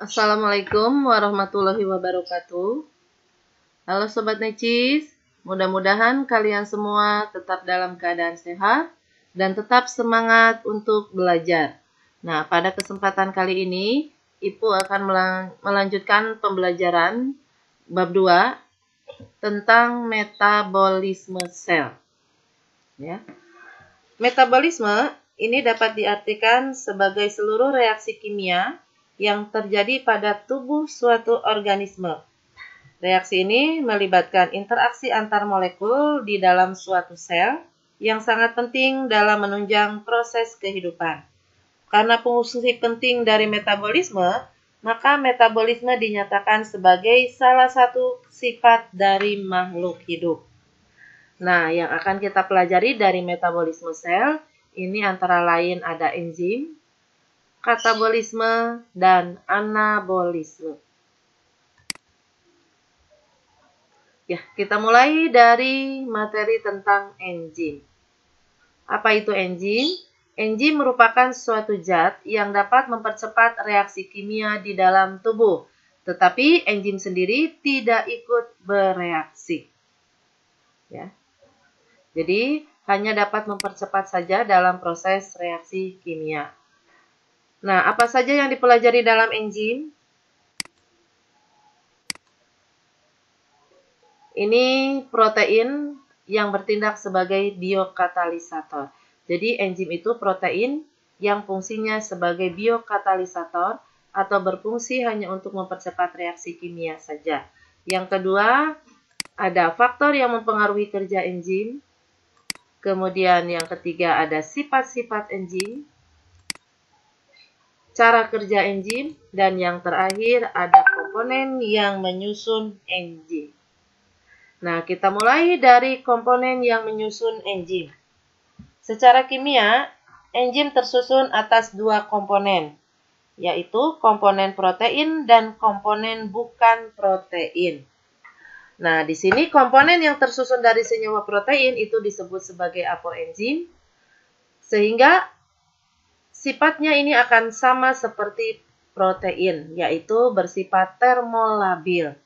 Assalamualaikum warahmatullahi wabarakatuh. Halo Sobat Necis, mudah-mudahan kalian semua tetap dalam keadaan sehat dan tetap semangat untuk belajar. Nah, pada kesempatan kali ini, Ibu akan melanjutkan pembelajaran bab 2 tentang metabolisme sel. Ya. Metabolisme ini dapat diartikan sebagai seluruh reaksi kimia yang terjadi pada tubuh suatu organisme. Reaksi ini melibatkan interaksi antar molekul di dalam suatu sel yang sangat penting dalam menunjang proses kehidupan. Karena fungsi penting dari metabolisme, maka metabolisme dinyatakan sebagai salah satu sifat dari makhluk hidup. Nah, yang akan kita pelajari dari metabolisme sel, ini antara lain ada enzim, katabolisme, dan anabolisme. Ya, kita mulai dari materi tentang enzim. Apa itu enzim? Enzim merupakan suatu zat yang dapat mempercepat reaksi kimia di dalam tubuh, tetapi enzim sendiri tidak ikut bereaksi. Ya. Jadi, hanya dapat mempercepat saja dalam proses reaksi kimia. Nah, apa saja yang dipelajari dalam enzim? Ini protein yang bertindak sebagai biokatalisator. Jadi enzim itu protein yang fungsinya sebagai biokatalisator atau berfungsi hanya untuk mempercepat reaksi kimia saja. Yang kedua, ada faktor yang mempengaruhi kerja enzim. Kemudian yang ketiga ada sifat-sifat enzim, cara kerja enzim, dan yang terakhir ada komponen yang menyusun enzim. Nah, kita mulai dari komponen yang menyusun enzim. Secara kimia, enzim tersusun atas dua komponen, yaitu komponen protein dan komponen bukan protein. Nah, di sini komponen yang tersusun dari senyawa protein itu disebut sebagai apoenzim, sehingga sifatnya ini akan sama seperti protein, yaitu bersifat termolabil.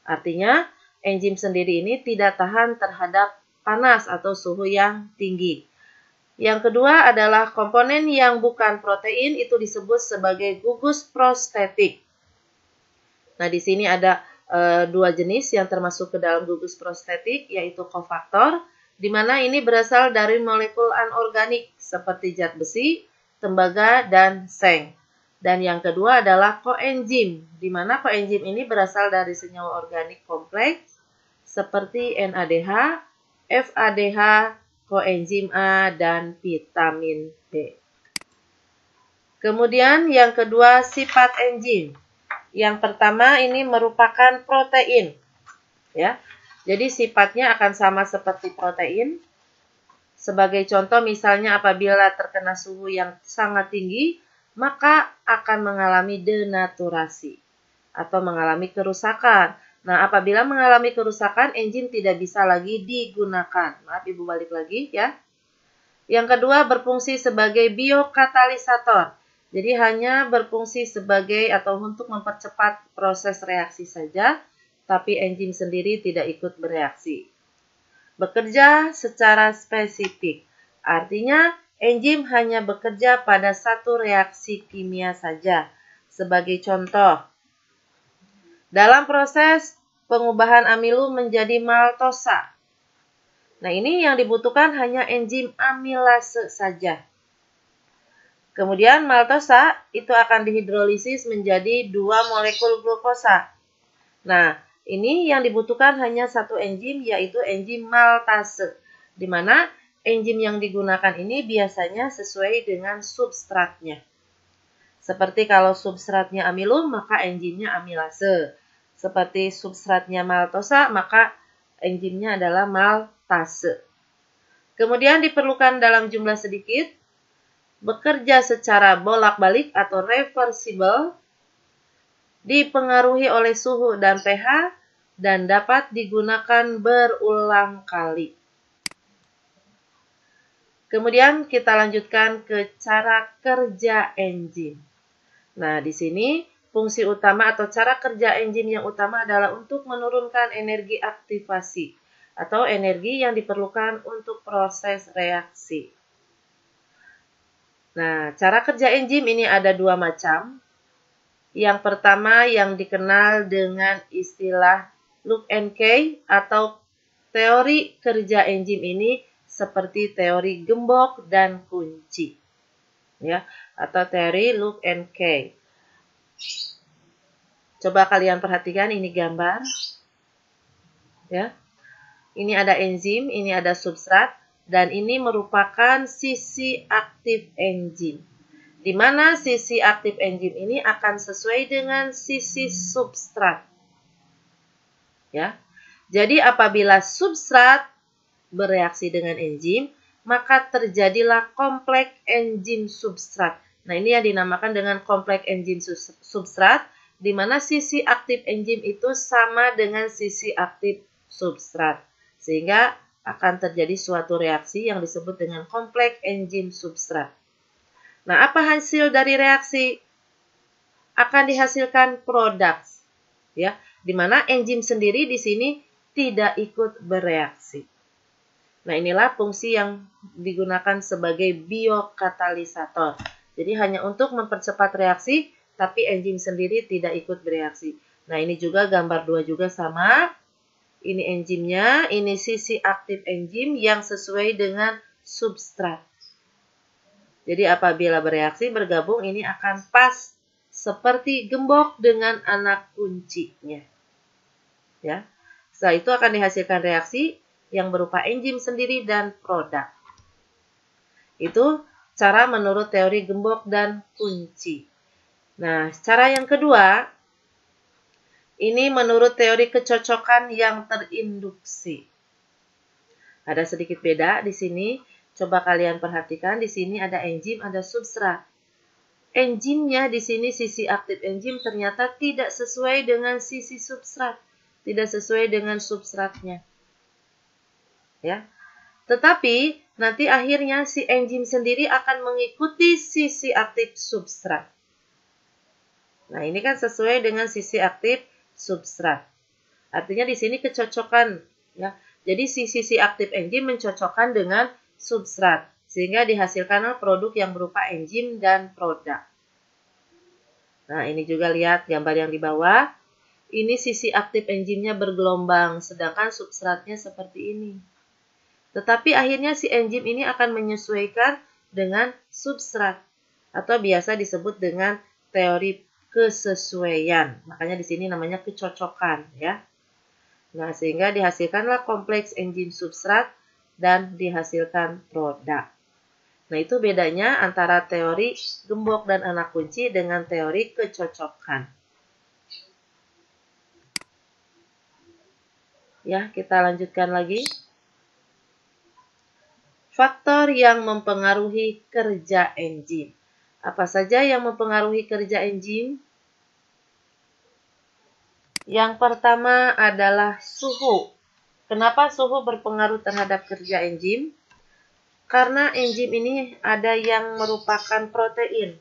Artinya, enzim sendiri ini tidak tahan terhadap panas atau suhu yang tinggi. Yang kedua adalah komponen yang bukan protein itu disebut sebagai gugus prostetik. Nah, di sini ada dua jenis yang termasuk ke dalam gugus prostetik, yaitu kofaktor, di mana ini berasal dari molekul anorganik seperti zat besi, tembaga, dan seng. Dan yang kedua adalah koenzim, di mana koenzim ini berasal dari senyawa organik kompleks seperti NADH, FADH, koenzim A, dan vitamin B. Kemudian yang kedua sifat enzim. Yang pertama ini merupakan protein. Ya. Jadi sifatnya akan sama seperti protein. Sebagai contoh misalnya apabila terkena suhu yang sangat tinggi, maka akan mengalami denaturasi atau mengalami kerusakan. Nah, apabila mengalami kerusakan, enzim tidak bisa lagi digunakan. Maaf, Ibu balik lagi ya. Yang kedua, berfungsi sebagai biokatalisator. Jadi hanya berfungsi sebagai atau untuk mempercepat proses reaksi saja, tapi enzim sendiri tidak ikut bereaksi. Bekerja secara spesifik. Artinya, enzim hanya bekerja pada satu reaksi kimia saja. Sebagai contoh, dalam proses pengubahan amilum menjadi maltosa. Nah, ini yang dibutuhkan hanya enzim amilase saja. Kemudian maltosa itu akan dihidrolisis menjadi 2 molekul glukosa. Nah, ini yang dibutuhkan hanya satu enzim, yaitu enzim maltase. Di mana enzim yang digunakan ini biasanya sesuai dengan substratnya. Seperti kalau substratnya amilum, maka enzimnya amilase. Seperti substratnya maltosa, maka enzimnya adalah maltase. Kemudian diperlukan dalam jumlah sedikit, bekerja secara bolak-balik atau reversible, dipengaruhi oleh suhu dan pH, dan dapat digunakan berulang kali. Kemudian kita lanjutkan ke cara kerja enzim. Nah, di sini fungsi utama atau cara kerja enzim yang utama adalah untuk menurunkan energi aktivasi atau energi yang diperlukan untuk proses reaksi. Nah, cara kerja enzim ini ada dua macam. Yang pertama yang dikenal dengan istilah Lock and Key atau teori kerja enzim ini seperti teori gembok dan kunci. Ya, atau teori Lock and Key. Coba kalian perhatikan ini gambar. Ya. Ini ada enzim, ini ada substrat. Dan ini merupakan sisi aktif enzim. Di mana sisi aktif enzim ini akan sesuai dengan sisi substrat. Ya. Jadi apabila substrat bereaksi dengan enzim, maka terjadilah kompleks enzim substrat. Nah, ini yang dinamakan dengan kompleks enzim substrat, di mana sisi aktif enzim itu sama dengan sisi aktif substrat. Sehingga akan terjadi suatu reaksi yang disebut dengan kompleks enzim substrat. Nah, apa hasil dari reaksi? Akan dihasilkan produk, ya, di mana enzim sendiri di sini tidak ikut bereaksi. Nah, inilah fungsi yang digunakan sebagai biokatalisator. Jadi hanya untuk mempercepat reaksi, tapi enzim sendiri tidak ikut bereaksi. Nah, ini juga gambar 2 juga sama. Ini enzimnya, ini sisi aktif enzim yang sesuai dengan substrat. Jadi apabila bereaksi bergabung ini akan pas seperti gembok dengan anak kuncinya. Ya. Setelah itu akan dihasilkan reaksi yang berupa enzim sendiri dan produk. Itu cara menurut teori gembok dan kunci. Nah, cara yang kedua, ini menurut teori kecocokan yang terinduksi. Ada sedikit beda di sini. Coba kalian perhatikan, di sini ada enzim, ada substrat. Enzimnya di sini sisi aktif enzim ternyata tidak sesuai dengan sisi substrat, tidak sesuai dengan substratnya. Ya. Tetapi nanti akhirnya si enzim sendiri akan mengikuti sisi aktif substrat. Nah, ini kan sesuai dengan sisi aktif substrat. Artinya di sini kecocokan, ya. Jadi sisi aktif enzim mencocokkan dengan substrat sehingga dihasilkanlah produk yang berupa enzim dan produk. Nah, ini juga lihat gambar yang di bawah. Ini sisi aktif enzimnya bergelombang sedangkan substratnya seperti ini. Tetapi akhirnya si enzim ini akan menyesuaikan dengan substrat atau biasa disebut dengan teori kesesuaian. Makanya di sini namanya kecocokan, ya. Nah, sehingga dihasilkanlah kompleks enzim substrat dan dihasilkan produk. Nah, itu bedanya antara teori gembok dan anak kunci dengan teori kecocokan. Ya, kita lanjutkan lagi. Faktor yang mempengaruhi kerja enzim. Apa saja yang mempengaruhi kerja enzim? Yang pertama adalah suhu. Kenapa suhu berpengaruh terhadap kerja enzim? Karena enzim ini ada yang merupakan protein.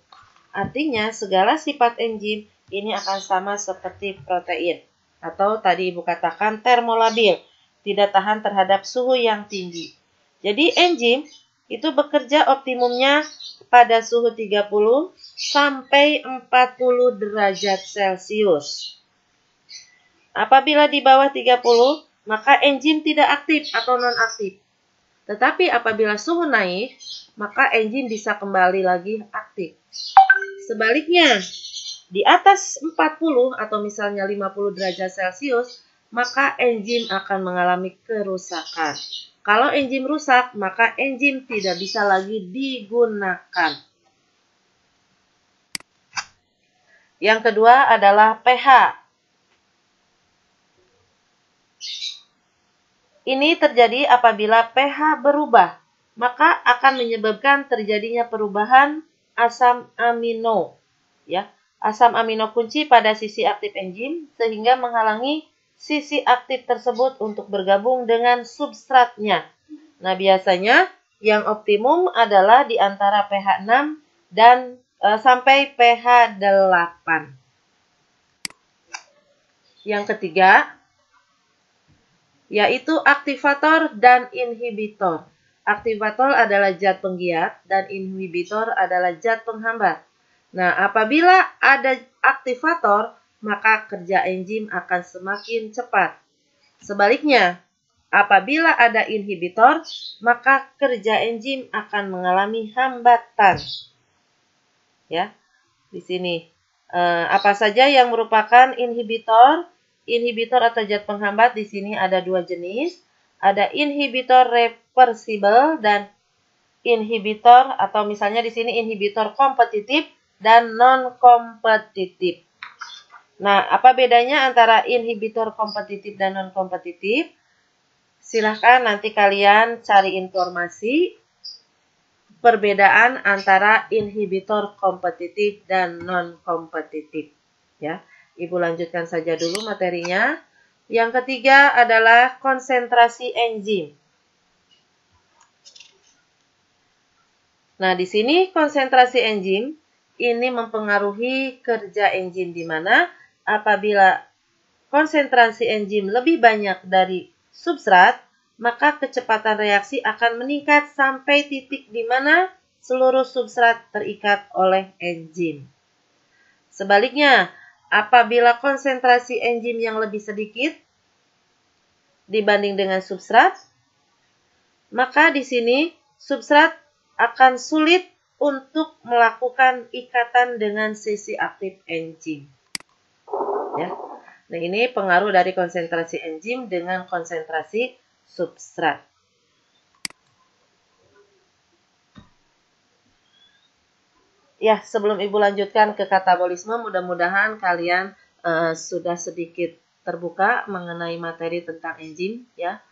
Artinya segala sifat enzim ini akan sama seperti protein. Atau tadi Ibu katakan termolabil, tidak tahan terhadap suhu yang tinggi. Jadi enzim itu bekerja optimumnya pada suhu 30 sampai 40 derajat Celcius. Apabila di bawah 30, maka enzim tidak aktif atau non-aktif. Tetapi apabila suhu naik, maka enzim bisa kembali lagi aktif. Sebaliknya, di atas 40 atau misalnya 50 derajat Celcius, maka enzim akan mengalami kerusakan. Kalau enzim rusak, maka enzim tidak bisa lagi digunakan. Yang kedua adalah pH. Ini terjadi apabila pH berubah, maka akan menyebabkan terjadinya perubahan asam amino, ya. Asam amino kunci pada sisi aktif enzim sehingga menghalangi sisi aktif tersebut untuk bergabung dengan substratnya. Nah, biasanya yang optimum adalah di antara pH 6 dan sampai pH 8. Yang ketiga, yaitu aktivator dan inhibitor. Aktivator adalah zat penggiat dan inhibitor adalah zat penghambat. Nah, apabila ada aktivator, maka kerja enzim akan semakin cepat. Sebaliknya, apabila ada inhibitor, maka kerja enzim akan mengalami hambatan. Ya, di sini apa saja yang merupakan inhibitor? Inhibitor atau zat penghambat di sini ada dua jenis. Ada inhibitor reversibel dan inhibitor atau misalnya di sini inhibitor kompetitif dan non-kompetitif. Nah, apa bedanya antara inhibitor kompetitif dan non-kompetitif? Silahkan nanti kalian cari informasi perbedaan antara inhibitor kompetitif dan non-kompetitif. Ya, Ibu lanjutkan saja dulu materinya. Yang ketiga adalah konsentrasi enzim. Nah, di sini konsentrasi enzim ini mempengaruhi kerja enzim di mana apabila konsentrasi enzim lebih banyak dari substrat, maka kecepatan reaksi akan meningkat sampai titik di mana seluruh substrat terikat oleh enzim. Sebaliknya, apabila konsentrasi enzim yang lebih sedikit dibanding dengan substrat, maka di sini substrat akan sulit untuk melakukan ikatan dengan sisi aktif enzim. Ya. Nah, ini pengaruh dari konsentrasi enzim dengan konsentrasi substrat. Ya, sebelum Ibu lanjutkan ke katabolisme, mudah-mudahan kalian sudah sedikit terbuka mengenai materi tentang enzim, ya.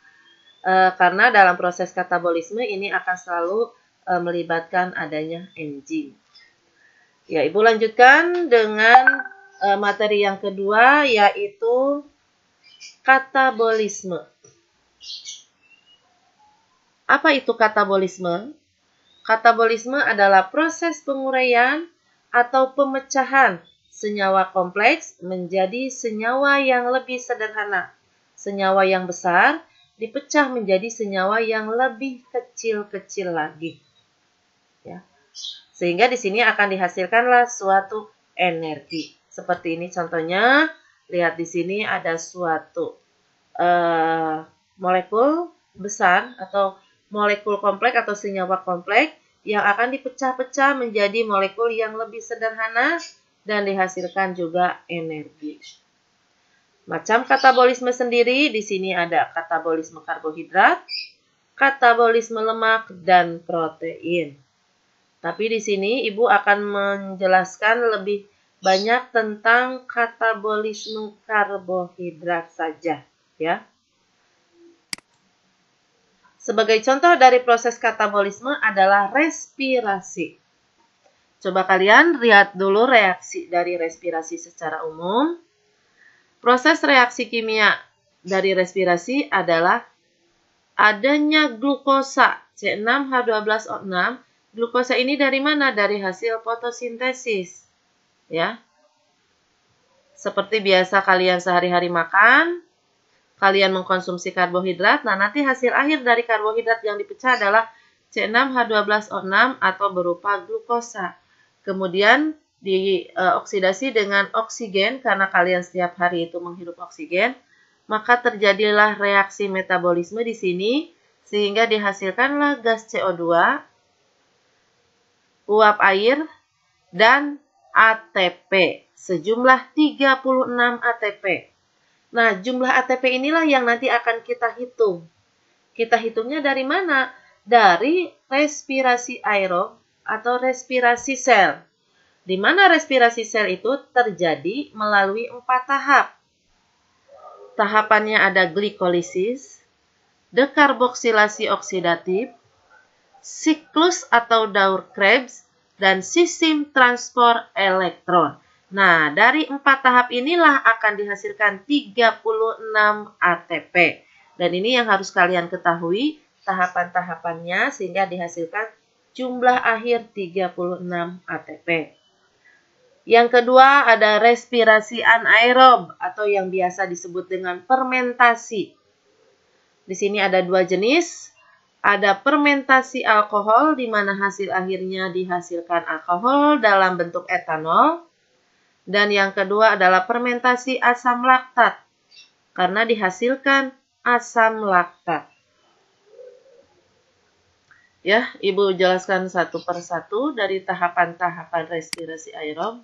Karena dalam proses katabolisme ini akan selalu melibatkan adanya enzim. Ya, Ibu lanjutkan dengan materi yang kedua, yaitu katabolisme. Apa itu katabolisme? Katabolisme adalah proses penguraian atau pemecahan senyawa kompleks menjadi senyawa yang lebih sederhana. Senyawa yang besar dipecah menjadi senyawa yang lebih kecil-kecil lagi. Ya. Sehingga di sini akan dihasilkanlah suatu energi. Seperti ini contohnya, lihat di sini ada suatu molekul besar atau molekul kompleks atau senyawa kompleks yang akan dipecah-pecah menjadi molekul yang lebih sederhana dan dihasilkan juga energi. Macam katabolisme sendiri, di sini ada katabolisme karbohidrat, katabolisme lemak, dan protein. Tapi di sini Ibu akan menjelaskan lebih banyak tentang katabolisme karbohidrat saja, ya. Sebagai contoh dari proses katabolisme adalah respirasi. Coba kalian lihat dulu reaksi dari respirasi secara umum. Proses reaksi kimia dari respirasi adalah adanya glukosa C6H12O6. Glukosa ini dari mana? Dari hasil fotosintesis. Ya. Seperti biasa kalian sehari-hari makan, kalian mengkonsumsi karbohidrat. Nah, nanti hasil akhir dari karbohidrat yang dipecah adalah C6H12O6 atau berupa glukosa. Kemudian dioksidasi dengan oksigen karena kalian setiap hari itu menghirup oksigen, maka terjadilah reaksi metabolisme di sini sehingga dihasilkanlah gas CO2, uap air, dan ATP sejumlah 36 ATP. Nah, jumlah ATP inilah yang nanti akan kita hitung. Kita hitungnya dari mana? Dari respirasi aerob atau respirasi sel. Di mana respirasi sel itu terjadi melalui 4 tahap. Tahapannya ada glikolisis, dekarboksilasi oksidatif, siklus atau daur Krebs, dan sistem transport elektron. Nah, dari 4 tahap inilah akan dihasilkan 36 ATP. Dan ini yang harus kalian ketahui, tahapan-tahapannya sehingga dihasilkan jumlah akhir 36 ATP. Yang kedua ada respirasi anaerob atau yang biasa disebut dengan fermentasi. Di sini ada dua jenis. Ada fermentasi alkohol di mana hasil akhirnya dihasilkan alkohol dalam bentuk etanol. Dan yang kedua adalah fermentasi asam laktat karena dihasilkan asam laktat. Ya, Ibu jelaskan satu persatu dari tahapan-tahapan respirasi aerob.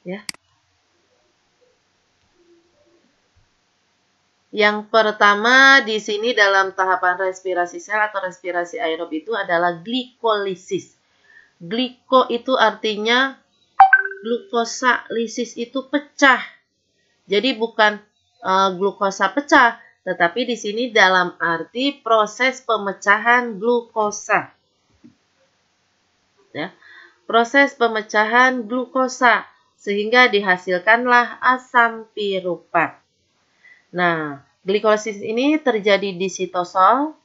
Ya. Yang pertama di sini dalam tahapan respirasi sel atau respirasi aerob itu adalah glikolisis. Gliko itu artinya glukosa, lisis itu pecah. Jadi bukan glukosa pecah, tetapi di sini dalam arti proses pemecahan glukosa. Ya. Proses pemecahan glukosa sehingga dihasilkanlah asam piruvat. Nah, glikolisis ini terjadi di sitosol.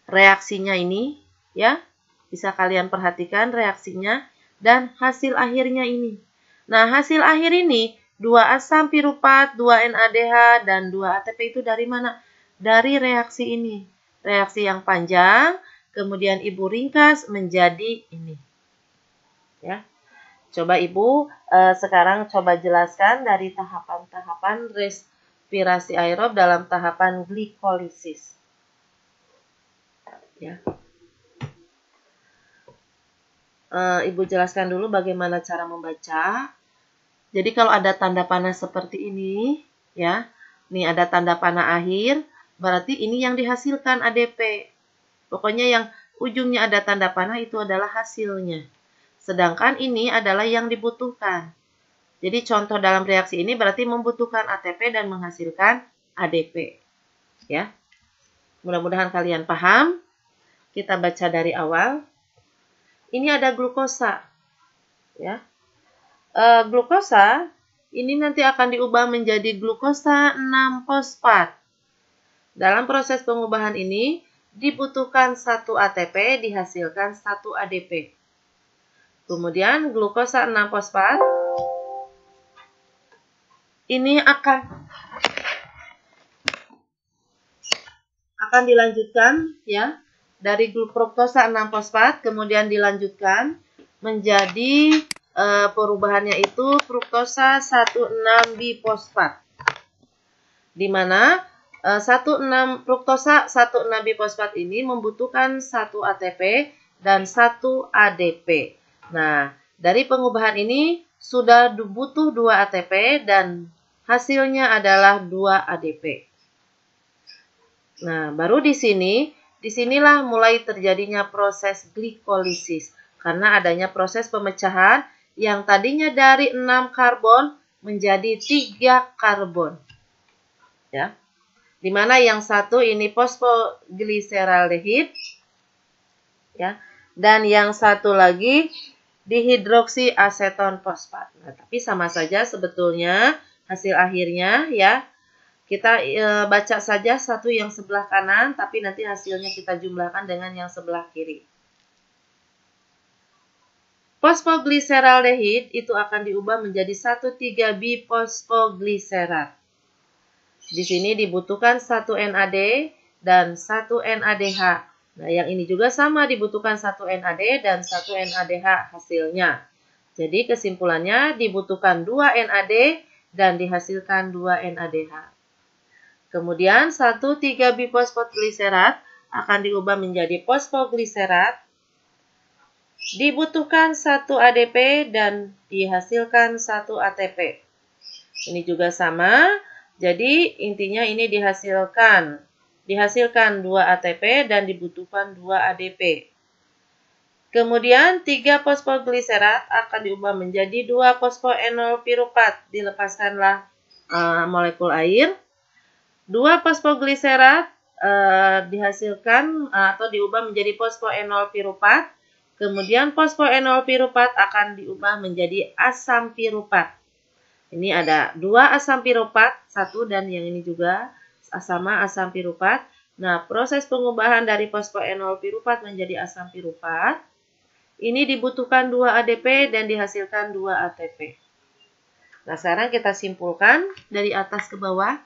Reaksinya ini ya, bisa kalian perhatikan reaksinya. Dan hasil akhirnya ini. Nah, hasil akhir ini 2 asam piruvat, 2 NADH, dan 2 ATP itu dari mana? Dari reaksi ini. Reaksi yang panjang, kemudian Ibu ringkas menjadi ini. Ya. Coba Ibu sekarang coba jelaskan dari tahapan-tahapan respirasi aerob dalam tahapan glikolisis. Ya. Ibu jelaskan dulu bagaimana cara membaca. Jadi kalau ada tanda panah seperti ini, ya, nih ada tanda panah akhir, berarti ini yang dihasilkan ADP. Pokoknya yang ujungnya ada tanda panah itu adalah hasilnya. Sedangkan ini adalah yang dibutuhkan. Jadi contoh dalam reaksi ini berarti membutuhkan ATP dan menghasilkan ADP. Ya, mudah-mudahan kalian paham. Kita baca dari awal. Ini ada glukosa, ya. Glukosa ini nanti akan diubah menjadi glukosa 6-fosfat. Dalam proses pengubahan ini dibutuhkan 1 ATP dihasilkan 1 ADP. Kemudian glukosa 6-fosfat ini akan dilanjutkan ya. Dari fruktosa 6-fosfat kemudian dilanjutkan menjadi perubahannya itu fruktosa 1,6-bifosfat. Di mana fruktosa 1,6-bifosfat ini membutuhkan 1 ATP dan 1 ADP. Nah, dari pengubahan ini sudah butuh 2 ATP dan hasilnya adalah 2 ADP. Nah, baru disinilah mulai terjadinya proses glikolisis. Karena adanya proses pemecahan yang tadinya dari 6 karbon menjadi 3 karbon. Ya. Dimana yang satu ini fosfogliseraldehid. Ya. Dan yang satu lagi dihidroksiaseton fosfat. Nah, tapi sama saja sebetulnya hasil akhirnya ya. Kita baca saja satu yang sebelah kanan, tapi nanti hasilnya kita jumlahkan dengan yang sebelah kiri. Fosfogliseraldehid itu akan diubah menjadi 1,3-bifosfogliserat. Di sini dibutuhkan 1 NAD dan 1 NADH. Nah, yang ini juga sama dibutuhkan 1 NAD dan 1 NADH hasilnya. Jadi kesimpulannya dibutuhkan 2 NAD dan dihasilkan 2 NADH. Kemudian 1,3-bifosfogliserat akan diubah menjadi fosfogliserat. Dibutuhkan 1 ADP dan dihasilkan 1 ATP. Ini juga sama. Jadi intinya ini dihasilkan 2 ATP dan dibutuhkan 2 ADP. Kemudian 3 fosfogliserat akan diubah menjadi 2 fosfoenol piruvat. Dilepaskanlah molekul air. 2 fosfogliserat dihasilkan atau diubah menjadi fosfoenol piruvat. Kemudian fosfoenol piruvat akan diubah menjadi asam piruvat. Ini ada 2 asam piruvat, 1 dan yang ini juga sama asam piruvat. Nah, proses pengubahan dari fosfoenol piruvat menjadi asam piruvat Ini dibutuhkan 2 ADP dan dihasilkan 2 ATP. Nah, sekarang kita simpulkan dari atas ke bawah.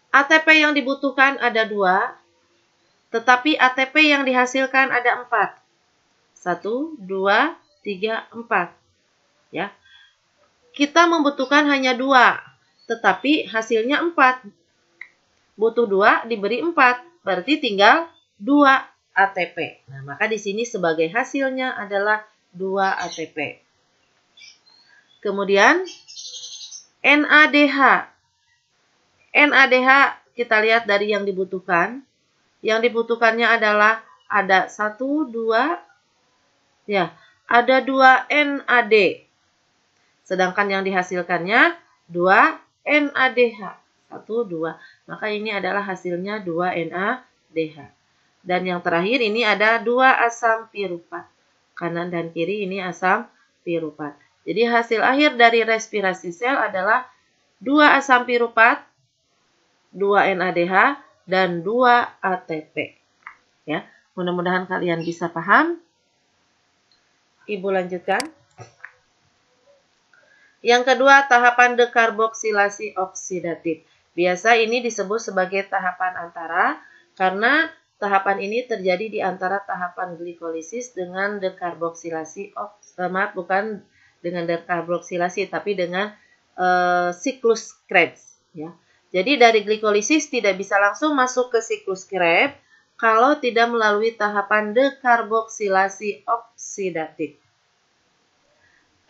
ATP yang dibutuhkan ada 2, tetapi ATP yang dihasilkan ada 4. 1, 2, 3, 4. Ya. Kita membutuhkan hanya 2, tetapi hasilnya 4. Butuh 2 diberi 4, berarti tinggal 2 ATP. Nah, maka di sini sebagai hasilnya adalah 2 ATP. Kemudian NADH. NADH kita lihat dari yang dibutuhkan. Yang dibutuhkannya adalah ada 1, 2, ya, ada 2 NAD. Sedangkan yang dihasilkannya 2 NADH. 1, 2. Maka ini adalah hasilnya 2 NADH. Dan yang terakhir ini ada 2 asam piruvat. Kanan dan kiri ini asam piruvat. Jadi hasil akhir dari respirasi sel adalah 2 asam piruvat, 2 NADH, dan 2 ATP. Ya, mudah-mudahan kalian bisa paham. Ibu lanjutkan. Yang kedua, tahapan dekarboksilasi oksidatif. Biasa ini disebut sebagai tahapan antara karena tahapan ini terjadi di antara tahapan glikolisis dengan dekarboksilasi bukan dengan dekarboksilasi tapi dengan siklus Krebs, ya. Jadi dari glikolisis tidak bisa langsung masuk ke siklus Krebs kalau tidak melalui tahapan dekarboksilasi oksidatif.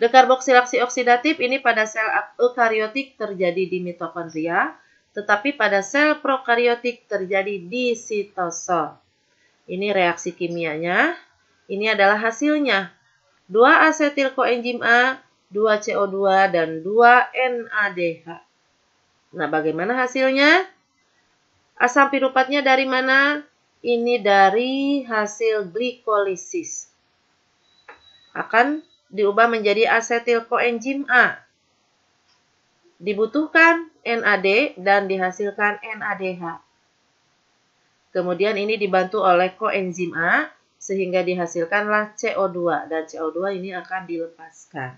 Dekarboksilasi oksidatif ini pada sel eukariotik terjadi di mitokondria, tetapi pada sel prokariotik terjadi di sitosol. Ini reaksi kimianya. Ini adalah hasilnya. 2 asetil koenzim A, 2 CO2, dan 2 NADH. Nah, bagaimana hasilnya? Asam piruvatnya dari mana? Ini dari hasil glikolisis. Akan diubah menjadi asetil koenzim A. Dibutuhkan NAD dan dihasilkan NADH. Kemudian ini dibantu oleh koenzim A sehingga dihasilkanlah CO2 dan CO2 ini akan dilepaskan.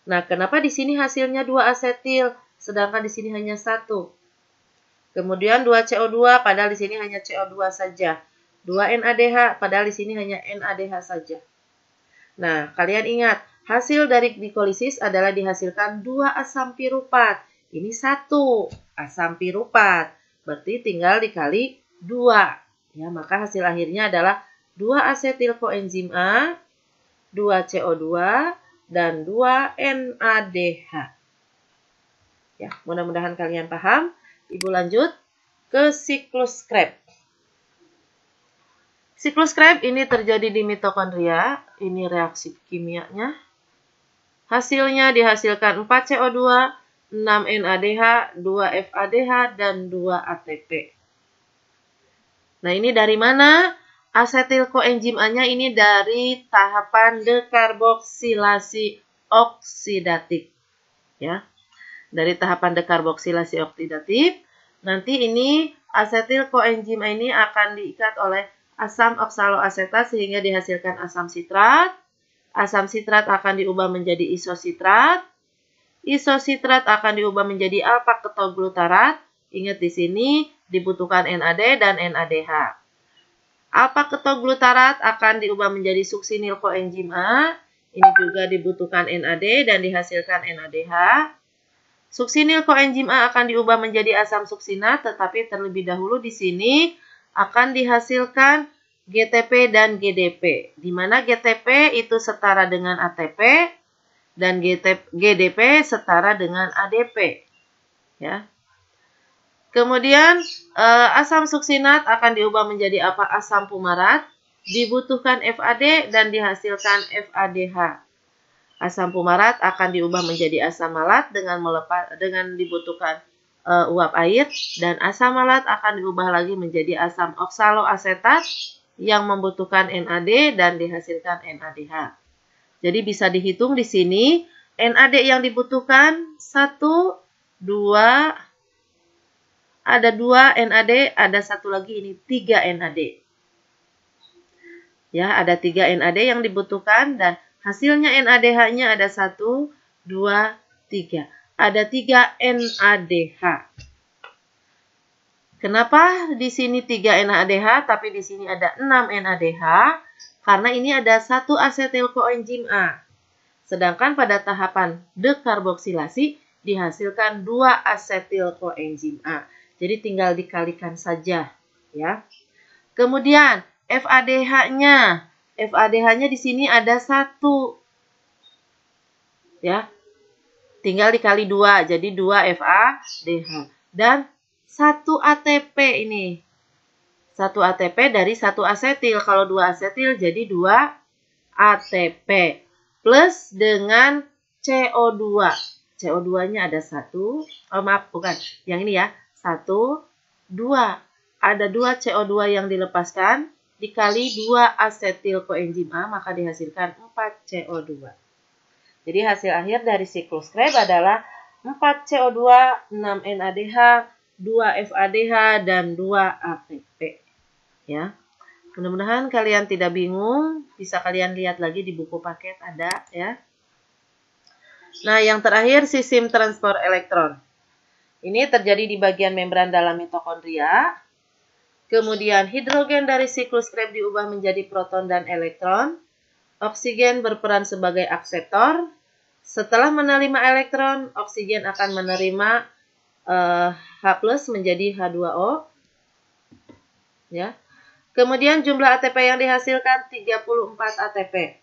Nah, kenapa di sini hasilnya 2 asetil sedangkan di sini hanya 1? Kemudian 2 CO2 padahal di sini hanya CO2 saja. 2 NADH padahal di sini hanya NADH saja. Nah, kalian ingat, hasil dari glikolisis adalah dihasilkan 2 asam piruvat. Ini 1 asam piruvat. Berarti tinggal dikali 2. Ya, maka hasil akhirnya adalah 2 asetil koenzim A, 2 CO2, dan 2 NADH. Ya, mudah-mudahan kalian paham. Ibu lanjut ke siklus Krebs. Siklus Krebs ini terjadi di mitokondria. Ini reaksi kimianya. Hasilnya dihasilkan 4 CO2, 6 NADH, 2 FADH, dan 2 ATP. Nah, ini dari mana? Asetil koenzim A-nya ini dari tahapan dekarboksilasi oksidatif. Ya. Dari tahapan dekarboksilasi oksidatif, nanti ini asetil koenzim A ini akan diikat oleh asam oksaloasetat sehingga dihasilkan asam sitrat. Asam sitrat akan diubah menjadi isositrat. Isositrat akan diubah menjadi alfa ketoglutarat. Ingat di sini dibutuhkan NAD dan NADH. Alfa ketoglutarat akan diubah menjadi suksinil koenzim A. Ini juga dibutuhkan NAD dan dihasilkan NADH. Suksinil koenzim A akan diubah menjadi asam suksinat, tetapi terlebih dahulu di sini akan dihasilkan GTP dan GDP. Di mana GTP itu setara dengan ATP dan GDP setara dengan ADP. Ya. Kemudian asam suksinat akan diubah menjadi apa? Asam fumarat. Dibutuhkan FAD dan dihasilkan FADH. Asam fumarat akan diubah menjadi asam malat dengan dibutuhkan uap air, dan asam malat akan diubah lagi menjadi asam oksaloasetat yang membutuhkan NAD dan dihasilkan NADH. Jadi bisa dihitung di sini NAD yang dibutuhkan 1, 2, ada 2 NAD, ada 1 lagi ini 3 NAD. Ya, ada 3 NAD yang dibutuhkan dan hasilnya NADH-nya ada 1, 2, 3. Ada 3 NADH. Kenapa di sini 3 NADH tapi di sini ada 6 NADH? Karena ini ada 1 asetil koenzim A. Sedangkan pada tahapan dekarboksilasi dihasilkan 2 asetil koenzim A. Jadi tinggal dikalikan saja, ya. Kemudian FADH-nya. FADH-nya di sini ada 1. Ya. Tinggal dikali 2, jadi 2 FADH. Dan 1 ATP ini. 1 ATP dari 1 asetil. Kalau 2 asetil jadi 2 ATP. Plus dengan CO2. CO2-nya ada 1. Oh maaf, bukan. Yang ini ya. 1, 2. Ada 2 CO2 yang dilepaskan. Dikali 2 asetil koenzim A, maka dihasilkan 4 CO2. Jadi hasil akhir dari siklus Krebs adalah 4 CO2, 6 NADH, 2 FADH, dan 2 ATP. Ya. Mudah-mudahan kalian tidak bingung. Bisa kalian lihat lagi di buku paket ada ya. Nah, yang terakhir sistem transport elektron. Ini terjadi di bagian membran dalam mitokondria. Kemudian hidrogen dari siklus Krebs diubah menjadi proton dan elektron. Oksigen berperan sebagai akseptor. Setelah menerima elektron, oksigen akan menerima H+ menjadi H2O. Ya. Kemudian jumlah ATP yang dihasilkan 34 ATP.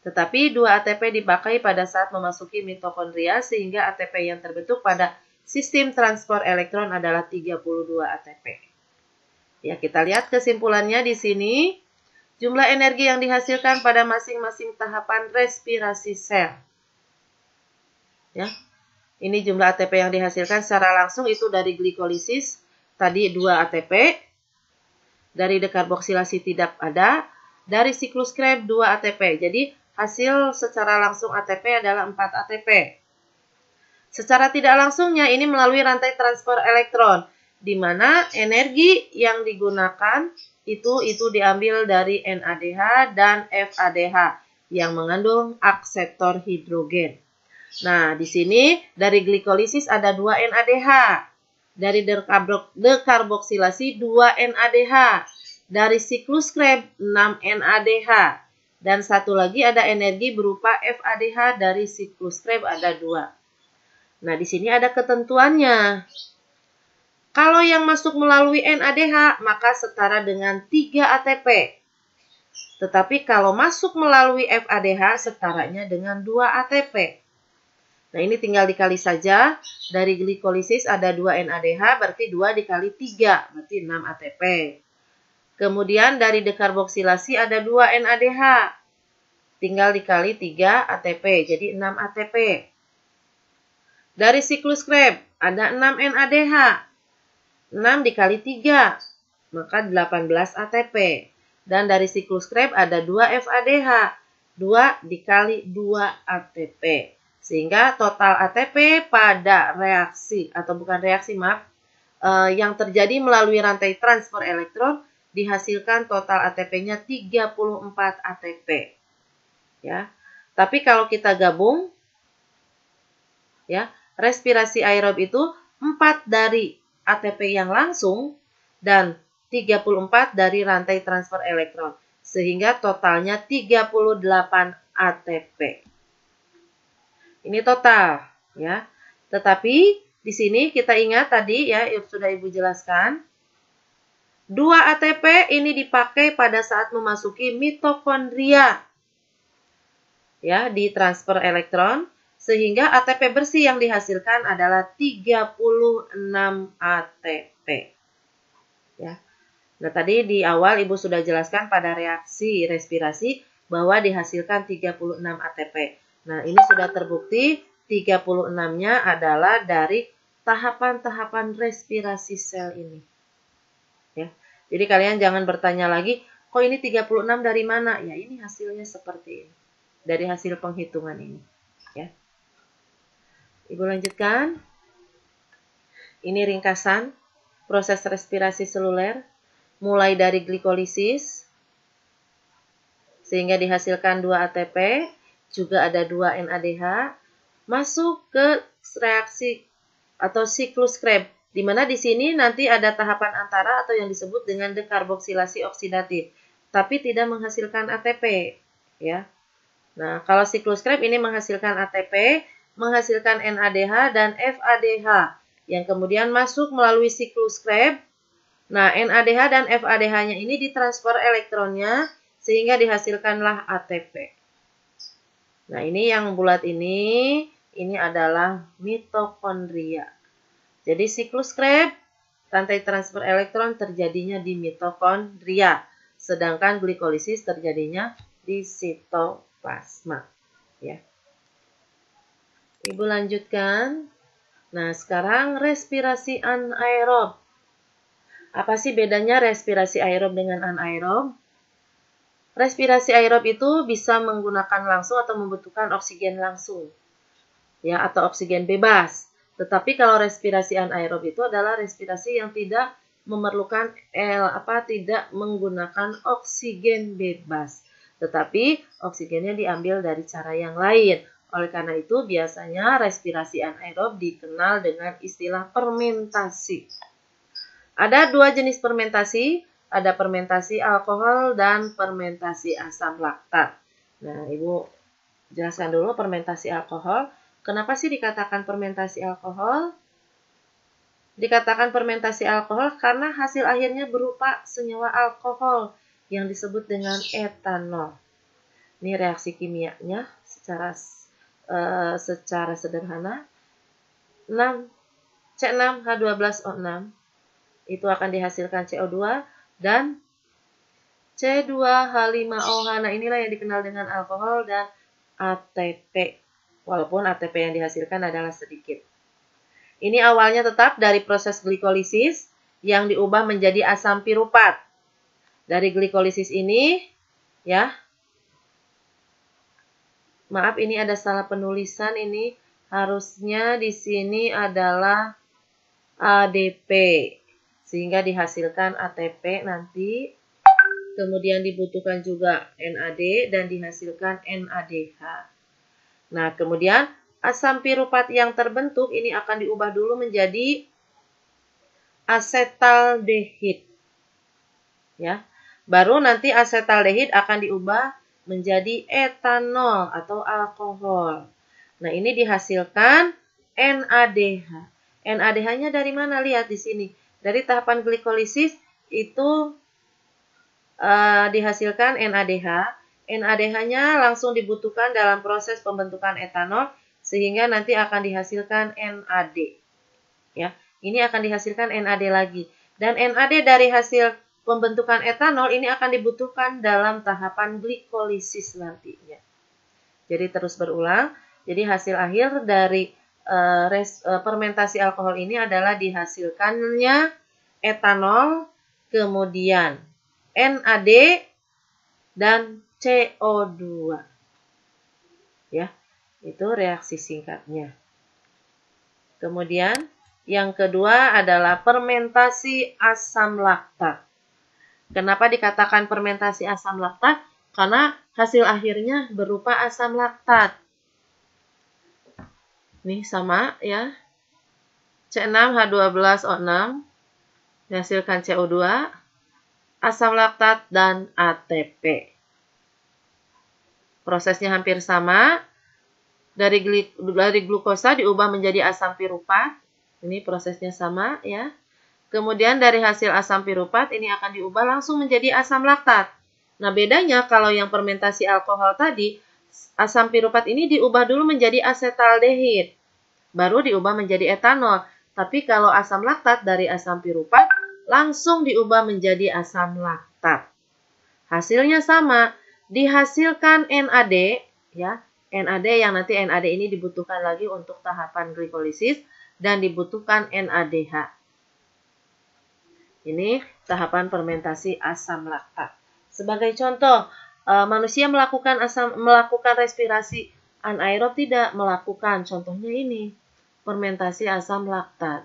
Tetapi 2 ATP dipakai pada saat memasuki mitokondria sehingga ATP yang terbentuk pada sistem transport elektron adalah 32 ATP. Ya, kita lihat kesimpulannya di sini. Jumlah energi yang dihasilkan pada masing-masing tahapan respirasi sel. Ya. Ini jumlah ATP yang dihasilkan secara langsung itu dari glikolisis tadi 2 ATP. Dari dekarboksilasi tidak ada. Dari siklus Krebs 2 ATP. Jadi hasil secara langsung ATP adalah 4 ATP. Secara tidak langsungnya ini melalui rantai transport elektron. Di mana energi yang digunakan itu diambil dari NADH dan FADH yang mengandung akseptor hidrogen. Nah, di sini dari glikolisis ada 2 NADH. Dari dekarboksilasi 2 NADH. Dari siklus Krebs 6 NADH. Dan satu lagi ada energi berupa FADH dari siklus Krebs ada 2. Nah, di sini ada ketentuannya. Kalau yang masuk melalui NADH, maka setara dengan 3 ATP. Tetapi kalau masuk melalui FADH, setaranya dengan 2 ATP. Nah, ini tinggal dikali saja. Dari glikolisis ada 2 NADH, berarti 2 dikali 3, berarti 6 ATP. Kemudian dari dekarboksilasi ada 2 NADH. Tinggal dikali 3 ATP, jadi 6 ATP. Dari siklus Krebs ada 6 NADH. 6 dikali 3, maka 18 ATP. Dan dari siklus Krebs ada 2 FADH. 2 dikali 2 ATP. Sehingga total ATP pada reaksi, atau bukan reaksi, maaf, yang terjadi melalui rantai transport elektron, dihasilkan total ATP-nya 34 ATP. Ya. Tapi kalau kita gabung, ya, respirasi aerob itu 4 dari ATP yang langsung dan 34 dari rantai transfer elektron. Sehingga totalnya 38 ATP. Ini total, ya. Tetapi di sini kita ingat tadi ya sudah Ibu jelaskan. 2 ATP ini dipakai pada saat memasuki mitokondria. Ya, di transfer elektron sehingga ATP bersih yang dihasilkan adalah 36 ATP. Ya. Nah, tadi di awal Ibu sudah jelaskan pada reaksi respirasi bahwa dihasilkan 36 ATP. Nah, ini sudah terbukti 36-nya adalah dari tahapan-tahapan respirasi sel ini. Ya. Jadi kalian jangan bertanya lagi, kok ini 36 dari mana? Ya, ini hasilnya seperti ini. Dari hasil penghitungan ini. Ya. Ibu lanjutkan. Ini ringkasan proses respirasi seluler mulai dari glikolisis, sehingga dihasilkan 2 ATP, juga ada 2 NADH, masuk ke reaksi atau siklus Krebs, di mana di sini nanti ada tahapan antara atau yang disebut dengan dekarboksilasi oksidatif, tapi tidak menghasilkan ATP, ya. Nah, kalau siklus Krebs ini menghasilkan ATP, menghasilkan NADH dan FADH, yang kemudian masuk melalui siklus Krebs. Nah, NADH dan FADH-nya ini ditransfer elektronnya, sehingga dihasilkanlah ATP. Nah, ini yang bulat ini adalah mitokondria. Jadi siklus Krebs, rantai transfer elektron terjadinya di mitokondria, sedangkan glikolisis terjadinya di sitoplasma. Ya. Ibu lanjutkan. Nah, sekarang respirasi anaerob. Apa sih bedanya respirasi aerob dengan anaerob? Respirasi aerob itu bisa menggunakan langsung atau membutuhkan oksigen langsung, ya, atau oksigen bebas. Tetapi kalau respirasi anaerob itu adalah respirasi yang tidak memerlukan tidak menggunakan oksigen bebas, tetapi oksigennya diambil dari cara yang lain. Oleh karena itu biasanya respirasi anaerob dikenal dengan istilah fermentasi. Ada 2 jenis fermentasi. Ada fermentasi alkohol dan fermentasi asam laktat. Nah, Ibu jelaskan dulu fermentasi alkohol. Kenapa sih dikatakan fermentasi alkohol? Dikatakan fermentasi alkohol karena hasil akhirnya berupa senyawa alkohol yang disebut dengan etanol. Ini reaksi kimianya secara sederhana. C6H12O6 itu akan dihasilkan CO2 dan C2H5OH. Nah, inilah yang dikenal dengan alkohol dan ATP. Walaupun ATP yang dihasilkan adalah sedikit. Ini awalnya tetap dari proses glikolisis yang diubah menjadi asam pirupat. Dari glikolisis ini, ya. Maaf, ini ada salah penulisan. Ini harusnya di sini adalah ADP. Sehingga dihasilkan ATP nanti, kemudian dibutuhkan juga NAD dan dihasilkan NADH. Nah, kemudian asam pirupat yang terbentuk ini akan diubah dulu menjadi asetaldehid. Ya. Baru nanti asetaldehid akan diubah menjadi etanol atau alkohol. Nah, ini dihasilkan NADH. NADH-nya dari mana? Lihat di sini. Dari tahapan glikolisis itu dihasilkan NADH. NADH-nya langsung dibutuhkan dalam proses pembentukan etanol, sehingga nanti akan dihasilkan NAD. Ya, ini akan dihasilkan NAD lagi. Dan NAD dari hasil pembentukan etanol ini akan dibutuhkan dalam tahapan glikolisis nantinya. Jadi terus berulang. Jadi hasil akhir dari fermentasi alkohol ini adalah dihasilkannya etanol, kemudian NAD dan CO2. Ya, itu reaksi singkatnya. Kemudian yang kedua adalah fermentasi asam laktat. Kenapa dikatakan fermentasi asam laktat? Karena hasil akhirnya berupa asam laktat. Nih sama ya. C6H12O6 dihasilkan CO2, asam laktat, dan ATP. Prosesnya hampir sama. Dari glukosa diubah menjadi asam pirupat. Ini prosesnya sama ya. Kemudian dari hasil asam pirupat ini akan diubah langsung menjadi asam laktat. Nah, bedanya kalau yang fermentasi alkohol tadi, asam pirupat ini diubah dulu menjadi asetaldehid, baru diubah menjadi etanol. Tapi kalau asam laktat dari asam pirupat langsung diubah menjadi asam laktat. Hasilnya sama, dihasilkan NAD, ya, NAD yang nanti NAD ini dibutuhkan lagi untuk tahapan glikolisis dan dibutuhkan NADH. Ini tahapan fermentasi asam laktat. Sebagai contoh, manusia melakukan respirasi anaerob tidak melakukan. Contohnya ini, fermentasi asam laktat.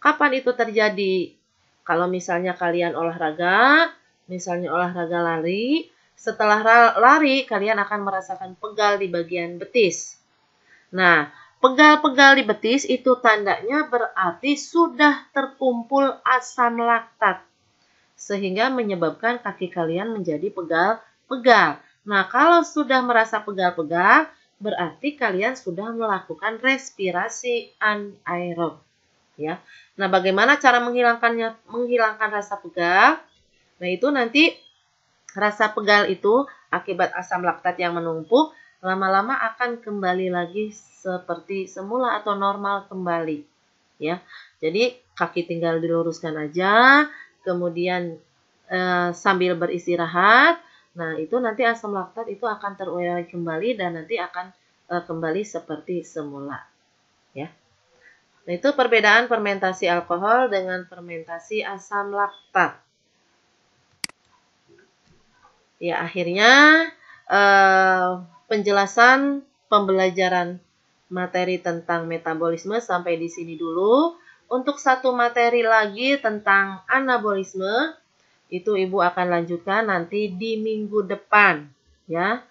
Kapan itu terjadi? Kalau misalnya kalian olahraga, misalnya olahraga lari, Setelah lari, kalian akan merasakan pegal di bagian betis. Nah, pegal-pegal di betis itu tandanya berarti sudah terkumpul asam laktat, sehingga menyebabkan kaki kalian menjadi pegal-pegal. Nah, kalau sudah merasa pegal-pegal, berarti kalian sudah melakukan respirasi anaerob. Ya. Nah, bagaimana cara menghilangkan rasa pegal? Nah, itu nanti rasa pegal itu akibat asam laktat yang menumpuk, lama-lama akan kembali lagi seperti semula atau normal kembali. Ya. Jadi, kaki tinggal diluruskan aja, kemudian sambil beristirahat. Nah, itu nanti asam laktat itu akan terurai kembali dan nanti akan kembali seperti semula. Ya. Nah, itu perbedaan fermentasi alkohol dengan fermentasi asam laktat. Ya, akhirnya penjelasan pembelajaran materi tentang metabolisme sampai di sini dulu. Untuk satu materi lagi tentang anabolisme, itu Ibu akan lanjutkan nanti di minggu depan. Ya,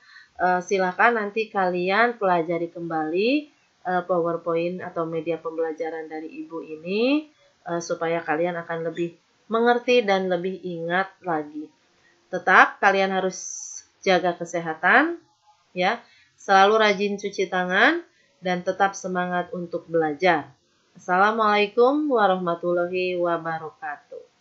silakan nanti kalian pelajari kembali PowerPoint atau media pembelajaran dari Ibu ini supaya kalian akan lebih mengerti dan lebih ingat lagi. Tetap kalian harus jaga kesehatan, ya. Selalu rajin cuci tangan dan tetap semangat untuk belajar. Assalamualaikum warahmatullahi wabarakatuh.